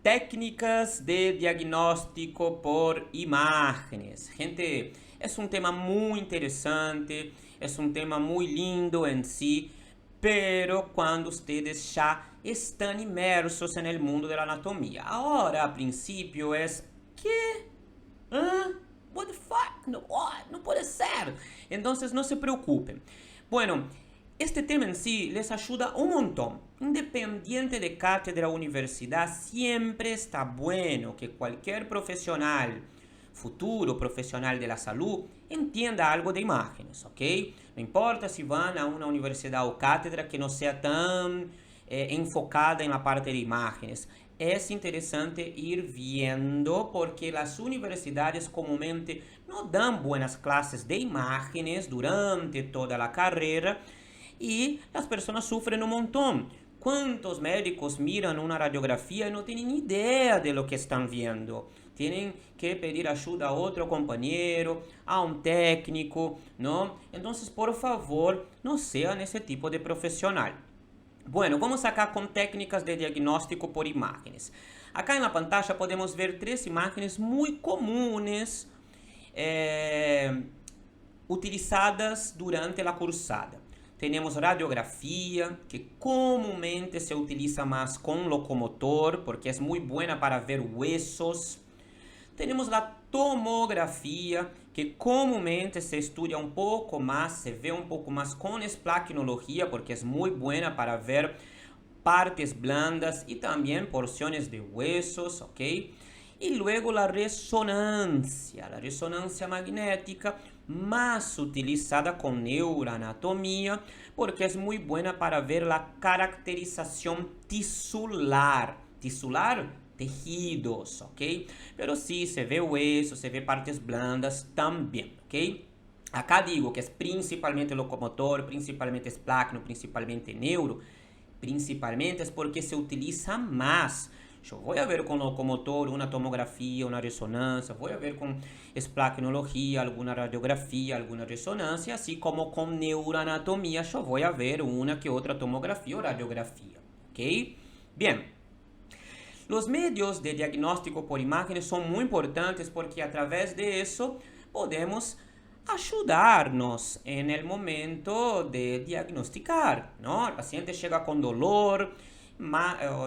Técnicas de diagnóstico por imágenes. Gente, es un tema muy interesante, es un tema muy lindo en sí, pero cuando ustedes ya están inmersos en el mundo de la anatomía. Ahora, a principio, es ¿qué? ¿Ah? What the fuck? No, what? No puede ser. Entonces no se preocupen. Bueno, este tema en sí les ayuda un montón. Independiente de cátedra o universidad, siempre está bueno que cualquier profesional, futuro profesional de la salud, entienda algo de imágenes, ¿ok? No importa si van a una universidad o cátedra que no sea tan enfocada en la parte de imágenes. Es interesante ir viendo porque las universidades comúnmente no dan buenas clases de imágenes durante toda la carrera y las personas sufren un montón. ¿Cuántos médicos miran una radiografía y no tienen idea de lo que están viendo? Tienen que pedir ayuda a otro compañero, a un técnico, ¿no? Entonces, por favor, no sean ese tipo de profesional. Bueno, vamos acá con técnicas de diagnóstico por imágenes. Acá en la pantalla podemos ver tres imágenes muy comunes utilizadas durante la cursada. Tenemos radiografía, que comúnmente se utiliza más con locomotor, porque es muy buena para ver huesos. Tenemos la tomografía, que comúnmente se estudia un poco más, se ve un poco más con esplaquinología, porque es muy buena para ver partes blandas y también porciones de huesos, ¿ok? Y luego la resonancia magnética, más utilizada con neuroanatomía, porque es muy buena para ver la caracterización tisular. Tisular, tejidos, ¿ok? Pero sí, se ve huesos, se ve partes blandas también, ¿ok? Acá digo que es principalmente locomotor, principalmente esplácnico, principalmente neuro. Principalmente es porque se utiliza más. Yo voy a ver con locomotor una tomografía, una resonancia, voy a ver con esplaquinología, alguna radiografía, alguna resonancia, así como con neuroanatomía yo voy a ver una que otra tomografía o radiografía. ¿Ok? Bien. Los medios de diagnóstico por imágenes son muy importantes porque a través de eso podemos ayudarnos en el momento de diagnosticar, ¿no? El paciente llega con dolor,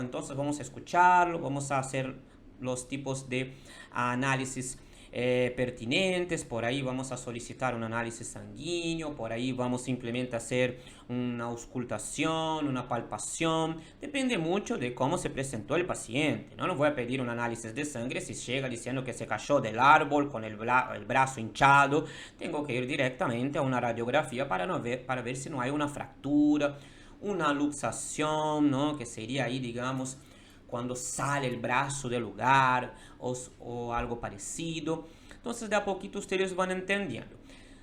entonces vamos a escucharlo, vamos a hacer los tipos de análisis pertinentes, por ahí vamos a solicitar un análisis sanguíneo, por ahí vamos simplemente a hacer una auscultación, una palpación, depende mucho de cómo se presentó el paciente, no voy a pedir un análisis de sangre si llega diciendo que se cayó del árbol con el brazo hinchado, tengo que ir directamente a una radiografía para ver si no hay una fractura, una luxación, ¿no? Que sería ahí, digamos, cuando sale el brazo del lugar o algo parecido. Entonces de a poquito ustedes van entendiendo.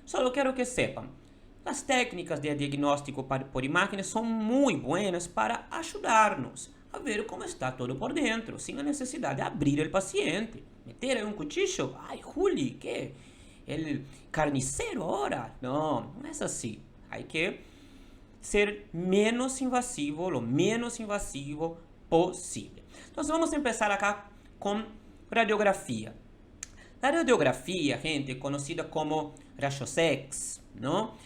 Solo quiero que sepan, las técnicas de diagnóstico por imágenes son muy buenas para ayudarnos a ver cómo está todo por dentro, sin la necesidad de abrir el paciente. Meter ahí un cuchillo, ay Juli, ¿qué? ¿El carnicero ahora? No, no es así. Hay que ser menos invasivo, lo menos invasivo posible. Entonces vamos a empezar acá con radiografía. La radiografía, gente, conocida como rayos X, ¿no?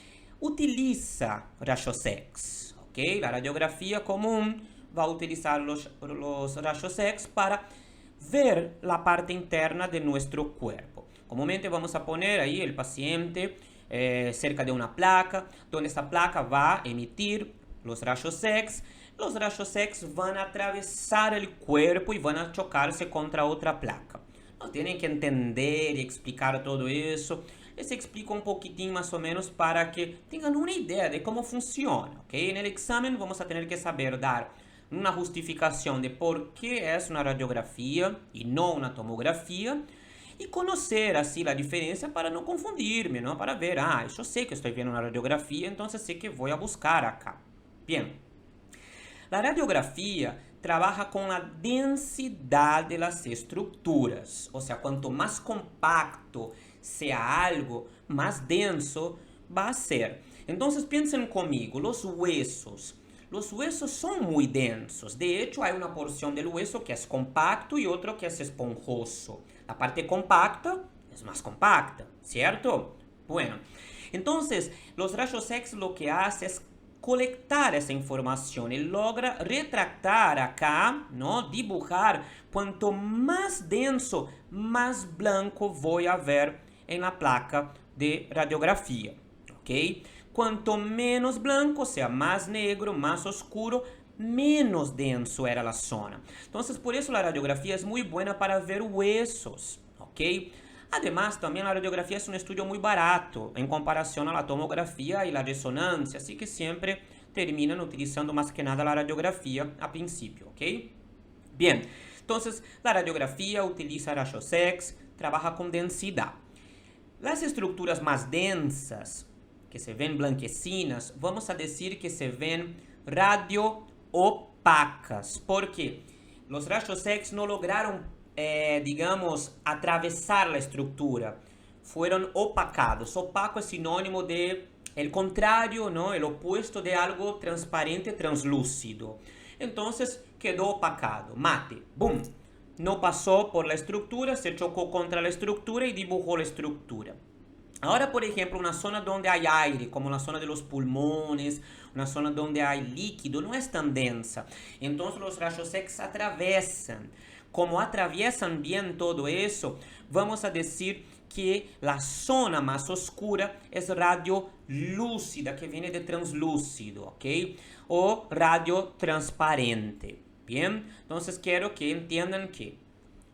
Utiliza rayos X, ¿ok? La radiografía común va a utilizar los rayos X para ver la parte interna de nuestro cuerpo. Comúnmente vamos a poner ahí el paciente cerca de una placa, donde esta placa va a emitir los rayos X. Los rayos X van a atravesar el cuerpo y van a chocarse contra otra placa. No tienen que entender y explicar todo eso. Les explico un poquitín más o menos para que tengan una idea de cómo funciona, ¿ok? En el examen vamos a tener que saber dar una justificación de por qué es una radiografía y no una tomografía y conocer así la diferencia para no confundirme, ¿no? Para ver, yo sé que estoy viendo una radiografía, entonces sé que voy a buscar acá. Bien. La radiografía trabaja con la densidad de las estructuras, o sea, cuanto más compacto sea algo, más denso va a ser. Entonces piensen conmigo, los huesos. los huesos son muy densos. De hecho, hay una porción del hueso que es compacto y otro que es esponjoso. La parte compacta es más compacta, ¿cierto? Bueno, entonces los rayos X lo que hace es colectar esa información y logra retractar acá, ¿no? Dibujar. Cuanto más denso, más blanco voy a ver en la placa de radiografía, ¿ok? Cuanto menos blanco, o sea, más negro, más oscuro, menos denso era la zona. Entonces, por eso la radiografía es muy buena para ver huesos, ¿ok? Además, también la radiografía es un estudio muy barato en comparación a la tomografía y la resonancia, así que siempre terminan utilizando más que nada la radiografía a principio, ¿ok? Bien, entonces la radiografía utiliza rayos X, trabaja con densidad. Las estructuras más densas, que se ven blanquecinas, vamos a decir que se ven radioopacas, porque los rayos X no lograron digamos, atravesar la estructura. Fueron opacados. Opaco es sinónimo de el contrario, ¿no? El opuesto de algo transparente, translúcido. Entonces quedó opacado. Mate. ¡Bum! No pasó por la estructura, se chocó contra la estructura y dibujó la estructura. Ahora, por ejemplo, una zona donde hay aire, como la zona de los pulmones, una zona donde hay líquido, no es tan densa. Entonces los rayos X atraviesan. Como atraviesan bien todo eso, vamos a decir que la zona más oscura es radiolúcida, que viene de translúcido, ¿ok? O radiotransparente, ¿bien? Entonces quiero que entiendan que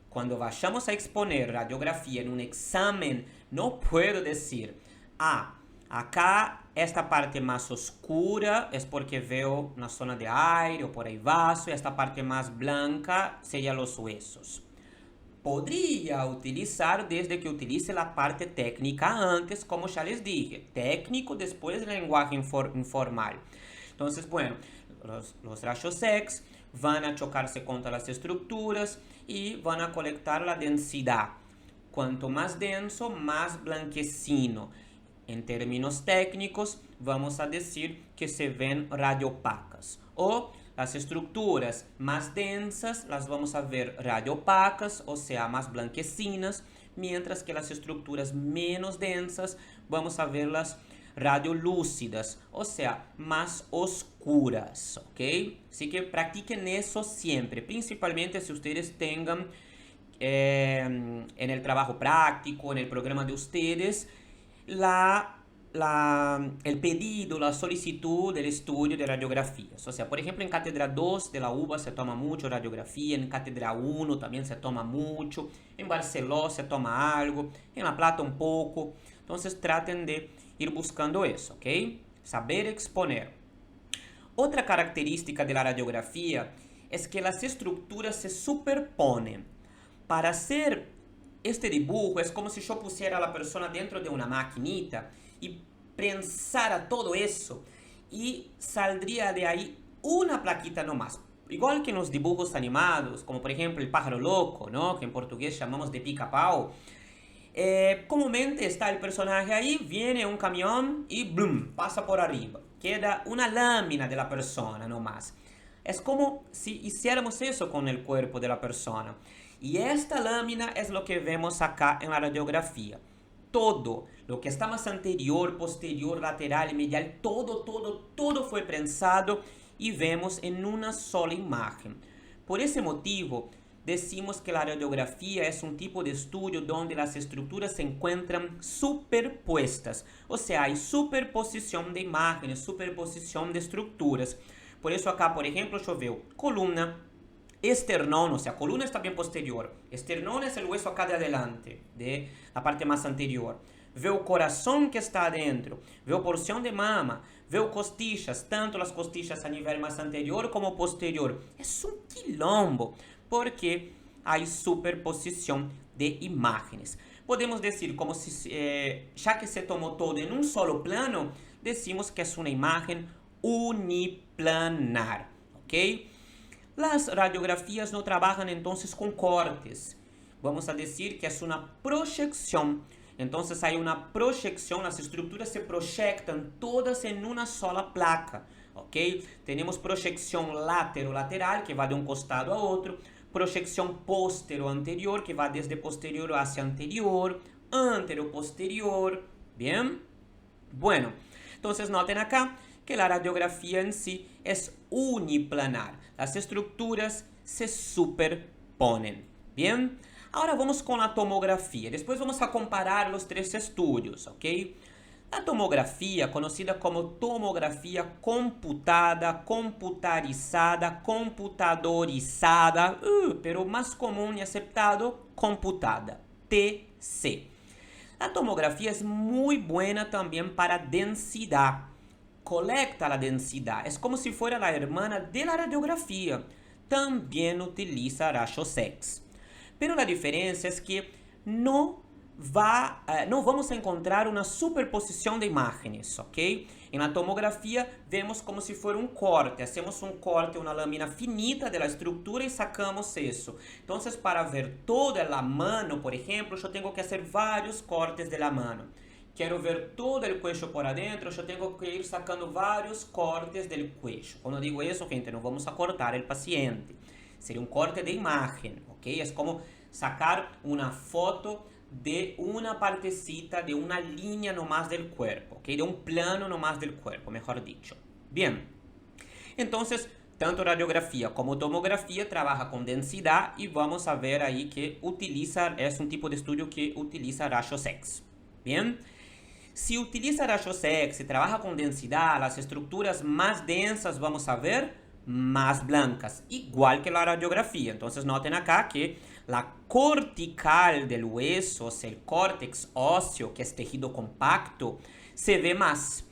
cuando vayamos a exponer radiografía en un examen, no puedo decir, acá esta parte más oscura es porque veo una zona de aire o por ahí vaso, y esta parte más blanca serían los huesos. Podría utilizar desde que utilice la parte técnica antes, como ya les dije, técnico después del lenguaje informal. Entonces, bueno, los rayos X van a chocarse contra las estructuras y van a colectar la densidad. Cuanto más denso, más blanquecino. En términos técnicos, vamos a decir que se ven radioopacas. O las estructuras más densas las vamos a ver radioopacas, o sea, más blanquecinas, mientras que las estructuras menos densas vamos a verlas radiolúcidas, o sea, más oscuras, ¿ok? Así que practiquen eso siempre, principalmente si ustedes tengan en el trabajo práctico, en el programa de ustedes, el pedido, la solicitud del estudio de radiografías. O sea, por ejemplo, en Cátedra 2 de la UBA se toma mucho radiografía, en Cátedra 1 también se toma mucho, en Barceló se toma algo, en La Plata un poco. Entonces traten de ir buscando eso, ¿ok? Saber exponer. Otra característica de la radiografía es que las estructuras se superponen. Para hacer este dibujo es como si yo pusiera a la persona dentro de una maquinita y prensara todo eso y saldría de ahí una plaquita nomás. Igual que en los dibujos animados, como por ejemplo el pájaro loco, ¿no? Que en portugués llamamos de pica-pau. Comúnmente está el personaje ahí, viene un camión y ¡blum! Pasa por arriba. Queda una lámina de la persona nomás. Es como si hiciéramos eso con el cuerpo de la persona. Y esta lámina es lo que vemos acá en la radiografía. Todo lo que está más anterior, posterior, lateral y medial, todo fue prensado y vemos en una sola imagen. Por ese motivo, decimos que la radiografía es un tipo de estudio donde las estructuras se encuentran superpuestas. O sea, hay superposición de imágenes, superposición de estructuras. Por eso acá, por ejemplo, yo veo columna, esternón, o sea, columna está bien posterior. Esternón es el hueso acá de adelante, de la parte más anterior. Veo corazón que está adentro. Veo porción de mama. Veo costillas, tanto las costillas a nivel más anterior como posterior. Es un quilombo, porque hay superposición de imágenes. Podemos decir, como si, ya que se tomó todo en un solo plano, decimos que es una imagen uniplanar, ¿ok? Las radiografías no trabajan entonces con cortes. Vamos a decir que es una proyección. Entonces hay una proyección, las estructuras se proyectan todas en una sola placa. ok? Temos projeção lateral, que vai de um costado a outro, projeção postero-anterior, que vai desde posterior hacia anterior, antero-posterior, ¿bien? Bueno, entonces noten acá que la radiografía en sí es uniplanar. Las estructuras se superponen, ¿bien? Ahora vamos con la tomografía. Después vamos a comparar los tres estudios, ¿ok? La tomografía, conocida como tomografía computada, computarizada, computadorizada, pero más común y aceptado, computada, TC. La tomografía es muy buena también para densidad. Colecta la densidad. Es como si fuera la hermana de la radiografía. También utiliza rayos X. Pero la diferencia es que no vamos a encontrar una superposición de imágenes, ¿ok? En la tomografía vemos como si fuera un corte. Hacemos un corte, una lámina finita de la estructura y sacamos eso. Entonces, para ver toda la mano, por ejemplo, yo tengo que hacer varios cortes de la mano. Quiero ver todo el cuello por adentro, yo tengo que ir sacando varios cortes del cuello. Cuando digo eso, gente, no vamos a cortar el paciente. Sería un corte de imagen, ¿ok? Es como sacar una foto de una partecita, de una línea nomás del cuerpo, ¿ok? De un plano nomás del cuerpo, mejor dicho. Bien, entonces, tanto radiografía como tomografía trabaja con densidad y vamos a ver ahí que es un tipo de estudio que utiliza rayos X. Bien, si utiliza rayos X y trabaja con densidad, las estructuras más densas vamos a ver más blancas, igual que la radiografía. Entonces noten acá que la cortical del hueso, o sea, el córtex óseo, que es tejido compacto, se ve más.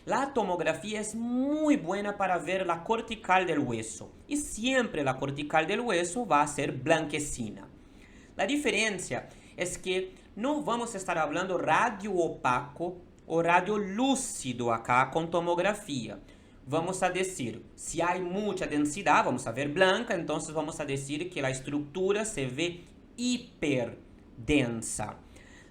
La tomografía es muy buena para ver la cortical del hueso y siempre la cortical del hueso va a ser blanquecina. La diferencia es que no vamos a estar hablando radio opaco o radio lúcido acá con tomografía. Vamos a decir, si hay mucha densidad, vamos a ver blanca, entonces vamos a decir que la estructura se ve hiperdensa.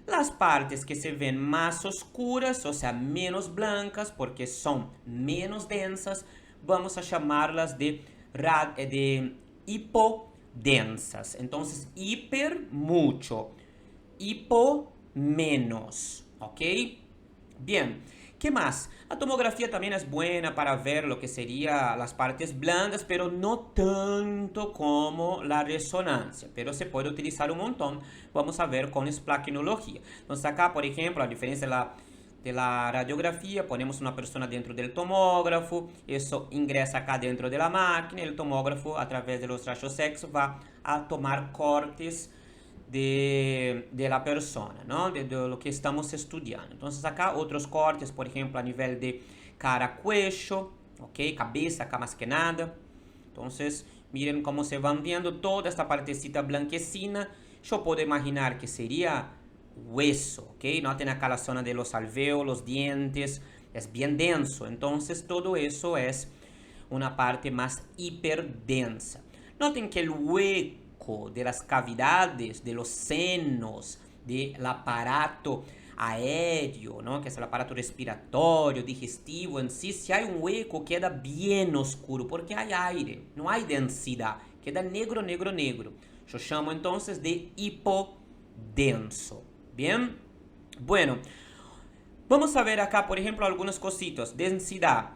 Las partes que se ven más oscuras, o sea, menos blancas, porque son menos densas, vamos a llamarlas de hipodensas. Entonces, hiper, mucho, hipo, menos, ¿ok? Bien, ¿qué más? La tomografía también es buena para ver lo que serían las partes blandas, pero no tanto como la resonancia, pero se puede utilizar un montón. Vamos a ver con esplaquinología. Entonces acá, por ejemplo, a diferencia de la radiografía, ponemos una persona dentro del tomógrafo, eso ingresa acá dentro de la máquina, el tomógrafo a través de los rayos X va a tomar cortes de la persona, ¿no? De lo que estamos estudiando. Entonces acá otros cortes, por ejemplo, a nivel de cara-cuello, ¿ok? Cabeza acá más que nada. Entonces, miren cómo se van viendo toda esta partecita blanquecina. Yo puedo imaginar que sería hueso, ¿ok? Noten acá la zona de los alvéolos, dientes, es bien denso. Entonces, todo eso es una parte más hiperdensa. Noten que el hueco de las cavidades, de los senos, del aparato aéreo, ¿no? Que es el aparato respiratorio, digestivo en sí, si hay un hueco queda bien oscuro porque hay aire, no hay densidad, queda negro, negro, negro. Yo llamo entonces de hipodenso. Bien, bueno, vamos a ver acá, por ejemplo, algunos cositos. Densidad,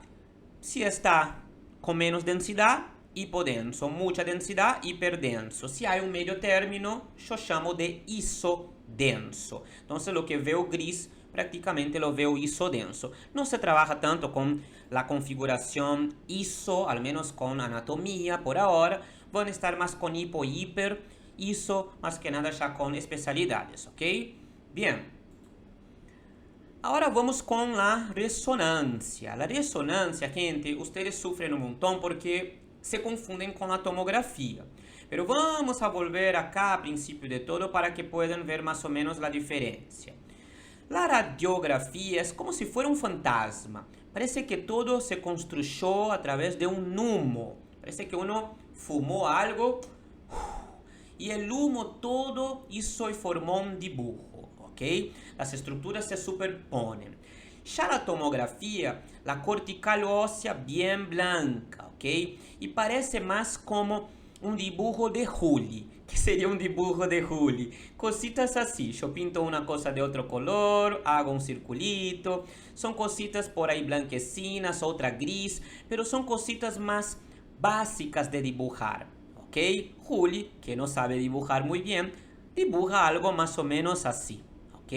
si está con menos densidad, hipodenso, mucha densidad, hiperdenso. Si hay un medio término, yo llamo de isodenso. Entonces lo que veo gris prácticamente lo veo isodenso. No se trabaja tanto con la configuración iso, al menos con anatomía por ahora. Van a estar más con hipo, hiper, iso, más que nada ya con especialidades, ¿ok? Bien. Ahora vamos con la resonancia. La resonancia, gente, ustedes sufren un montón porque se confunden con la tomografía. Pero vamos a volver acá a principio de todo para que puedan ver más o menos la diferencia. La radiografía es como si fuera un fantasma. Parece que todo se construyó a través de un humo. Parece que uno fumó algo y el humo todo hizo y formó un dibujo, ¿ok? Las estructuras se superponen. Ya la tomografía, la cortical ósea bien blanca, ¿ok? Y parece más como un dibujo de Juli. ¿Qué sería un dibujo de Juli? Cositas así, yo pinto una cosa de otro color, hago un circulito, son cositas por ahí blanquecinas, otra gris, pero son cositas más básicas de dibujar, ¿ok? Juli, que no sabe dibujar muy bien, dibuja algo más o menos así, ¿ok?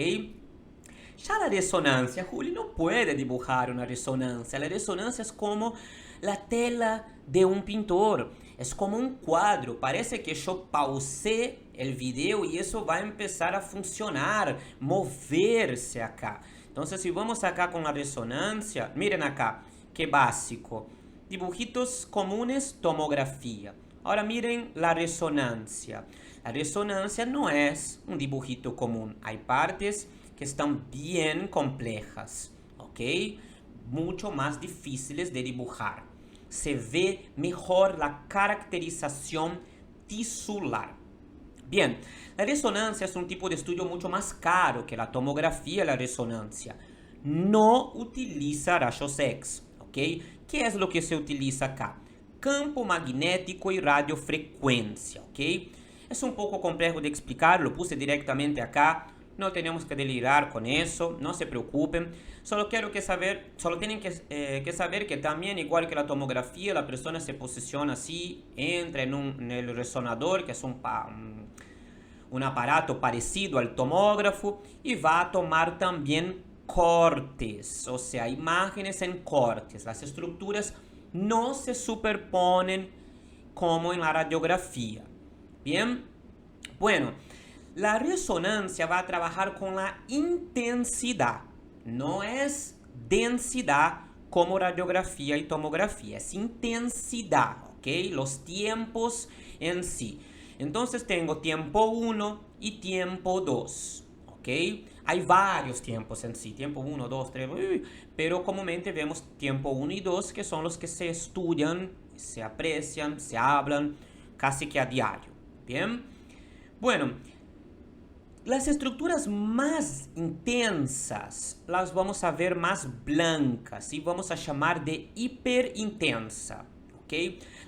Ya la resonancia, Juli no puede dibujar una resonancia. La resonancia es como la tela de un pintor. Es como un cuadro. Parece que yo pausé el video y eso va a empezar a funcionar, moverse acá. Entonces, si vamos acá con la resonancia, miren acá, qué básico. Dibujitos comunes, tomografía. Ahora miren la resonancia. La resonancia no es un dibujito común. Hay partes que están bien complejas, ¿ok? Mucho más difíciles de dibujar. Se ve mejor la caracterización tisular. Bien, la resonancia es un tipo de estudio mucho más caro que la tomografía y la resonancia. No utiliza rayos X, ¿ok? ¿Qué es lo que se utiliza acá? Campo magnético y radiofrecuencia, ¿ok? Es un poco complejo de explicar, lo puse directamente acá. No tenemos que delirar con eso, no se preocupen. Solo tienen que saber que también, igual que la tomografía, la persona se posiciona así, entra en el resonador, que es un aparato parecido al tomógrafo, y va a tomar también cortes, o sea, imágenes en cortes. Las estructuras no se superponen como en la radiografía. Bien, bueno. La resonancia va a trabajar con la intensidad, no es densidad como radiografía y tomografía, es intensidad, ¿ok? Los tiempos en sí. Entonces tengo tiempo 1 y tiempo 2, ¿ok? Hay varios tiempos en sí, tiempo 1, 2, 3, pero comúnmente vemos tiempo 1 y 2, que son los que se estudian, se aprecian, se hablan casi que a diario, ¿bien? Bueno, las estructuras más intensas las vamos a ver más blancas y vamos a llamar de hiperintensa, ¿ok?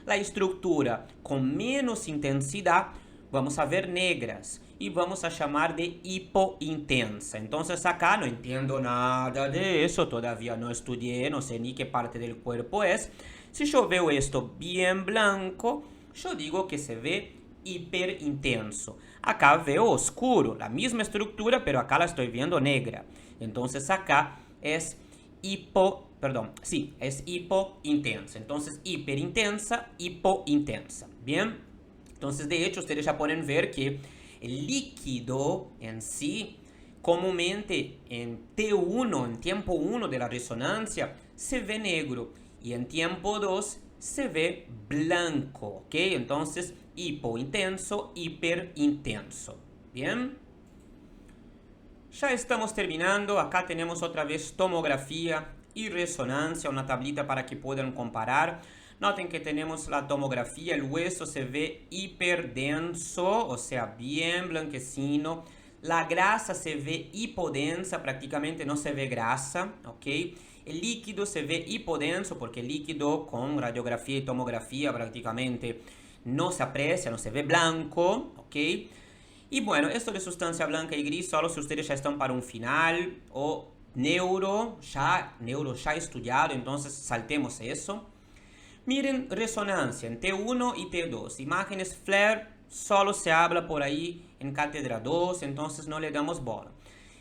La estructura con menos intensidad vamos a ver negras y vamos a llamar de hipointensa. Entonces acá no entiendo nada de eso, todavía no estudié, no sé ni qué parte del cuerpo es. Si yo veo esto bien blanco, yo digo que se ve hiperintenso. Acá veo oscuro, la misma estructura, pero acá la estoy viendo negra. Entonces acá es es hipointensa. Entonces hiperintensa, hipointensa. Bien, entonces de hecho ustedes ya pueden ver que el líquido en sí, comúnmente en T1, en tiempo 1 de la resonancia, se ve negro y en tiempo 2 se ve blanco, ¿ok? Entonces, hipointenso, hiperintenso. ¿Bien? Ya estamos terminando. Acá tenemos otra vez tomografía y resonancia, una tablita para que puedan comparar. Noten que tenemos la tomografía, el hueso se ve hiperdenso, o sea, bien blanquecino. La grasa se ve hipodensa, prácticamente no se ve grasa, ¿ok? El líquido se ve hipodenso porque el líquido con radiografía y tomografía prácticamente no se aprecia, no se ve blanco, ¿ok? Y bueno, esto de sustancia blanca y gris solo si ustedes ya están para un final o neuro ya estudiado, entonces saltemos eso. Miren resonancia en T1 y T2, imágenes FLAIR solo se habla por ahí en cátedra 2, entonces no le damos bola.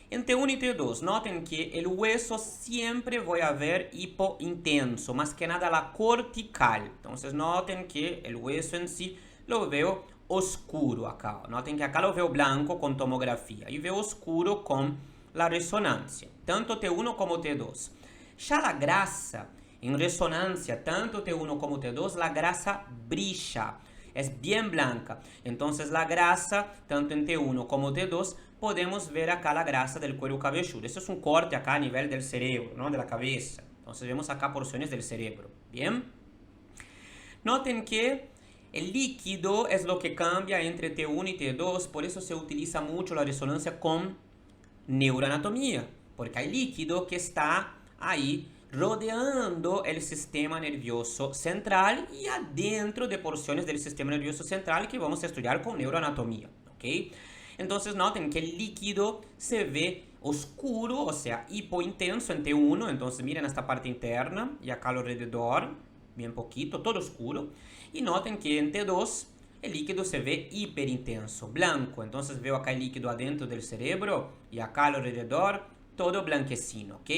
En T1 y T2, noten que el hueso siempre voy a ver hipointenso, más que nada la cortical. Entonces noten que el hueso en sí lo veo oscuro acá. Noten que acá lo veo blanco con tomografía y veo oscuro con la resonancia, tanto T1 como T2. Ya la grasa en resonancia, tanto T1 como T2, la grasa brilla, es bien blanca. Entonces la grasa, tanto en T1 como T2, podemos ver acá la grasa del cuero cabelludo. Esto es un corte acá a nivel del cerebro, ¿no? De la cabeza. Entonces vemos acá porciones del cerebro. Bien. Noten que el líquido es lo que cambia entre T1 y T2. Por eso se utiliza mucho la resonancia con neuroanatomía. porque hay líquido que está ahí rodeando el sistema nervioso central y adentro de porciones del sistema nervioso central que vamos a estudiar con neuroanatomía, ¿ok? Entonces noten que el líquido se ve oscuro, o sea, hipointenso en T1, entonces miren esta parte interna y acá alrededor, bien poquito, todo oscuro. Y noten que en T2 el líquido se ve hiperintenso, blanco, entonces veo acá el líquido adentro del cerebro y acá alrededor todo blanquecino, ¿ok?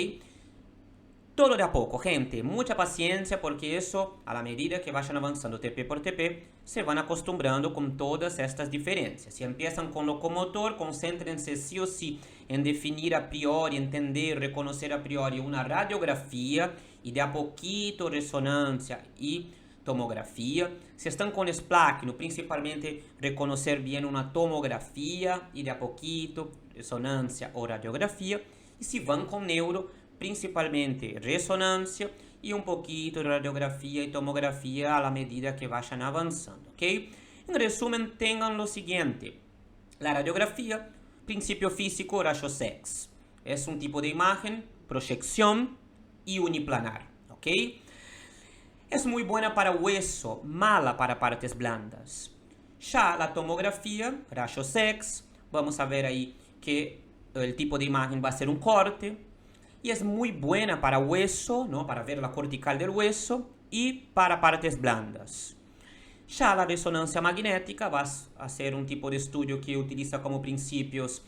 Todo de a poco, gente, mucha paciencia porque eso, a la medida que vayan avanzando TP por TP, se van acostumbrando con todas estas diferencias. Si empiezan con locomotor, concéntrense sí o sí en definir a priori, entender, reconocer a priori una radiografía y de a poquito resonancia y tomografía. Si están con espláqueno, principalmente reconocer bien una tomografía y de a poquito resonancia o radiografía. Y si van con neuro, principalmente resonancia y un poquito de radiografía y tomografía a la medida que vayan avanzando, ¿ok? En resumen, tengan lo siguiente. La radiografía, principio físico, rayos X. Es un tipo de imagen, proyección y uniplanar, ¿ok? Es muy buena para hueso, mala para partes blandas. Ya la tomografía, rayos X, vamos a ver ahí que el tipo de imagen va a ser un corte. Y es muy buena para hueso, ¿no? Para ver la cortical del hueso y para partes blandas. Ya la resonancia magnética va a ser un tipo de estudio que utiliza como principios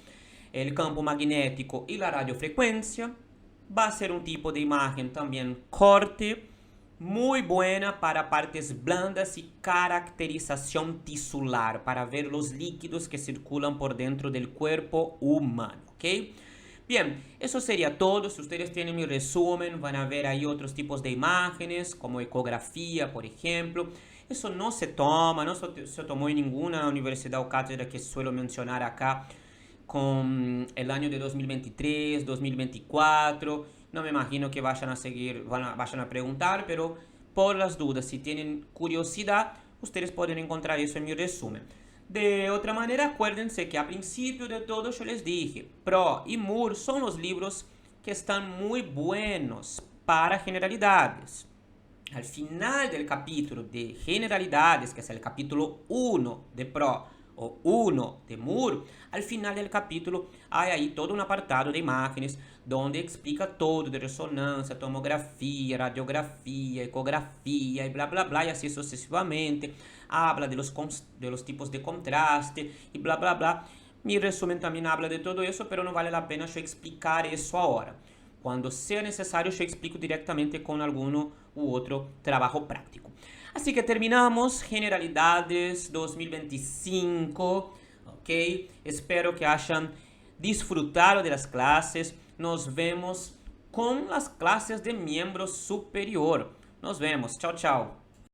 el campo magnético y la radiofrecuencia. Va a ser un tipo de imagen también corte, muy buena para partes blandas y caracterización tisular, para ver los líquidos que circulan por dentro del cuerpo humano, ¿ok? Bien, eso sería todo. Si ustedes tienen mi resumen, van a ver ahí otros tipos de imágenes, como ecografía, por ejemplo. Eso no se toma, no se tomó en ninguna universidad o cátedra que suelo mencionar acá con el año de 2023, 2024. No me imagino que vayan a seguir, vayan a preguntar, pero por las dudas, si tienen curiosidad, ustedes pueden encontrar eso en mi resumen. De otra manera, acuérdense que a principio de todo yo les dije, Pro y Moore son los libros que están muy buenos para generalidades. Al final del capítulo de generalidades, que es el capítulo 1 de Pro o 1 de Moore, al final del capítulo hay ahí todo un apartado de imágenes donde explica todo de resonancia, tomografía, radiografía, ecografía y bla bla bla y así sucesivamente. Habla de los tipos de contraste y bla bla bla. Mi resumen también habla de todo eso, pero no vale la pena yo explicar eso ahora. Cuando sea necesario yo explico directamente con alguno u otro trabajo práctico. Así que terminamos Generalidades 2025, ¿ok? Espero que hayan disfrutado de las clases. Nos vemos con las clases de miembro superior. Nos vemos. Chao, chao.